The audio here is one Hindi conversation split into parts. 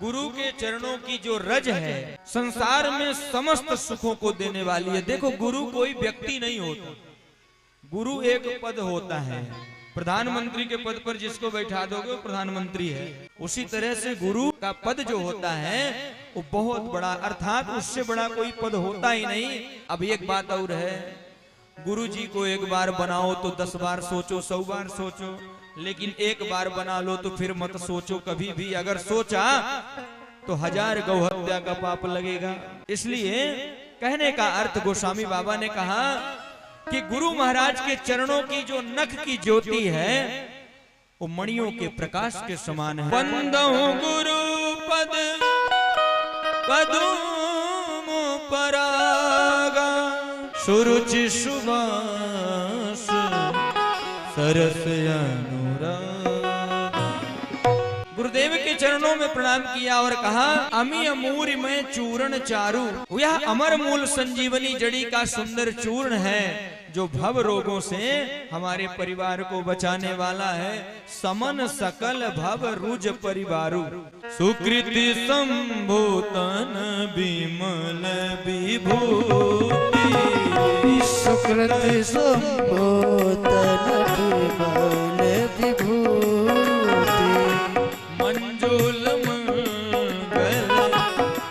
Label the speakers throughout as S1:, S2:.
S1: गुरु के चरणों की जो रज है संसार में समस्त सुखों को देने वाली है। देखो, गुरु कोई व्यक्ति नहीं होता, गुरु एक पद होता है। प्रधानमंत्री के पद पर जिसको बैठा दोगे वो प्रधानमंत्री है। उसी तरह से गुरु का पद जो होता है वो बहुत बड़ा, अर्थात उससे बड़ा कोई पद होता ही नहीं। अब एक बात और है, गुरु जी को एक बार बनाओ तो 10 बार सोचो, 100 बार सोचो, लेकिन एक बार बना लो तो फिर मत सोचो कभी भी। अगर सोचा तो 1000 गौ हत्या का पाप लगेगा। इसलिए कहने का अर्थ गोस्वामी बाबा ने कहा कि गुरु महाराज के चरणों की जो नख की ज्योति है वो मणियों के प्रकाश के समान है। बंदहु गुरु पद पदुम परागा सुरुचि सुबास सरस अनुराग। गुरुदेव के चरणों में प्रणाम किया और कहा, अमी अमूरी में चूर्ण चारू, यह अमर मूल संजीवनी जड़ी का सुंदर चूर्ण है जो भव रोगों से हमारे परिवार को बचाने वाला है। समन सकल भव रुज परिवारु, सुकृति संभूतन विमल विभूति,
S2: सुकृति संभूतन विमल विभूति,
S1: मंजुल मंगल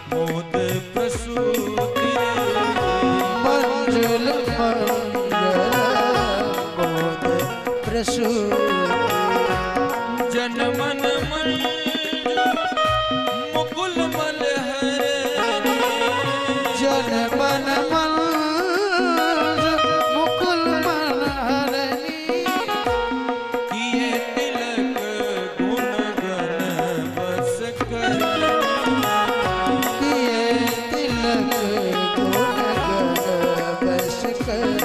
S1: मोद प्रसूति,
S2: मंजुल मंगल मोद प्रसूति,
S1: जन मन मुकुल मल हरे,
S2: जन मन मुकुल मन हरनी,
S1: किए तिलक गुण गण बस कर,
S2: किए तिलक गुण गण बस कर,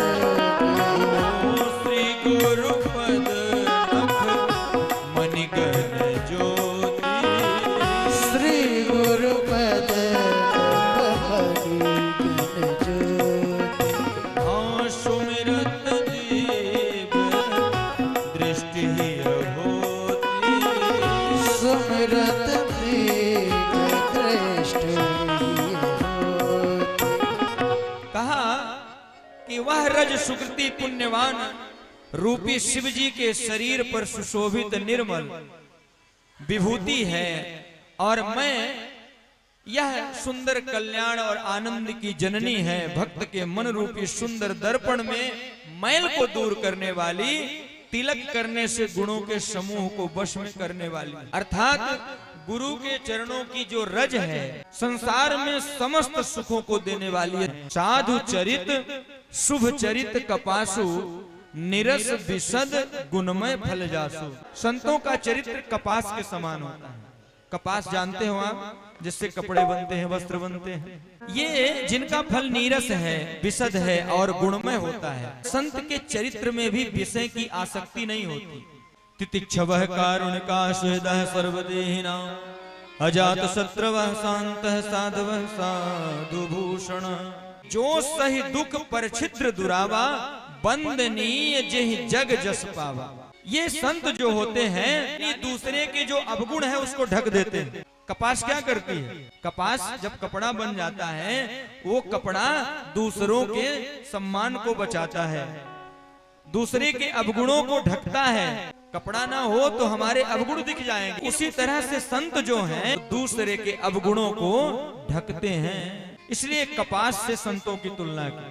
S1: श्री गुरु पद नख मणिगण ज्योति,
S2: श्री गुरु पद मणिगण ज्योति,
S1: हाँ सुमिरत देव दृष्टि होती,
S2: सुमिरत दीप दृष्टि होती।
S1: कहा कि वह रज सुकृति पुण्यवान रूपी शिव जी के शरीर पर सुशोभित निर्मल विभूति है, और मैं यह सुंदर कल्याण और आनंद की जननी है। भक्त के मन रूपी सुंदर दर्पण में मैल को दूर करने वाली, तिलक करने से गुणों के समूह को वश में करने वाली, अर्थात गुरु के चरणों की जो रज है संसार में समस्त सुखों को देने वाली है। साधु चरित शुभ चरित कपासु, निरस विशद गुणमय फल जासु। संतों का चरित्र कपास के समान होता है। कपास जानते हो आप, जिससे कपड़े बनते हैं, वस्त्र बनते हैं। ये जिनका फल नीरस है, विशद है और गुणमय होता है। संत के चरित्र में भी विषय की आसक्ति नहीं होती। तितिक्षवः कारुणिका सुहृदः सर्वदेहिनां, अजात शत्रवः शान्तः साधवः साधुभूषण, जो सही दुख पर छिद्र दुरावा, बंदनीय जेहि जग जस पावा। ये संत जो होते हैं ये दूसरे के जो अवगुण है उसको ढक देते हैं। कपास क्या करती है? कपास जब कपड़ा बन जाता है वो कपड़ा दूसरों के सम्मान को बचाता है, दूसरे के अवगुणों को ढकता है। कपड़ा ना हो तो हमारे अवगुण दिख जाएंगे। उसी तरह से संत जो हैं दूसरे के अवगुणों को ढकते हैं, इसलिए कपास से संतों की तुलना की।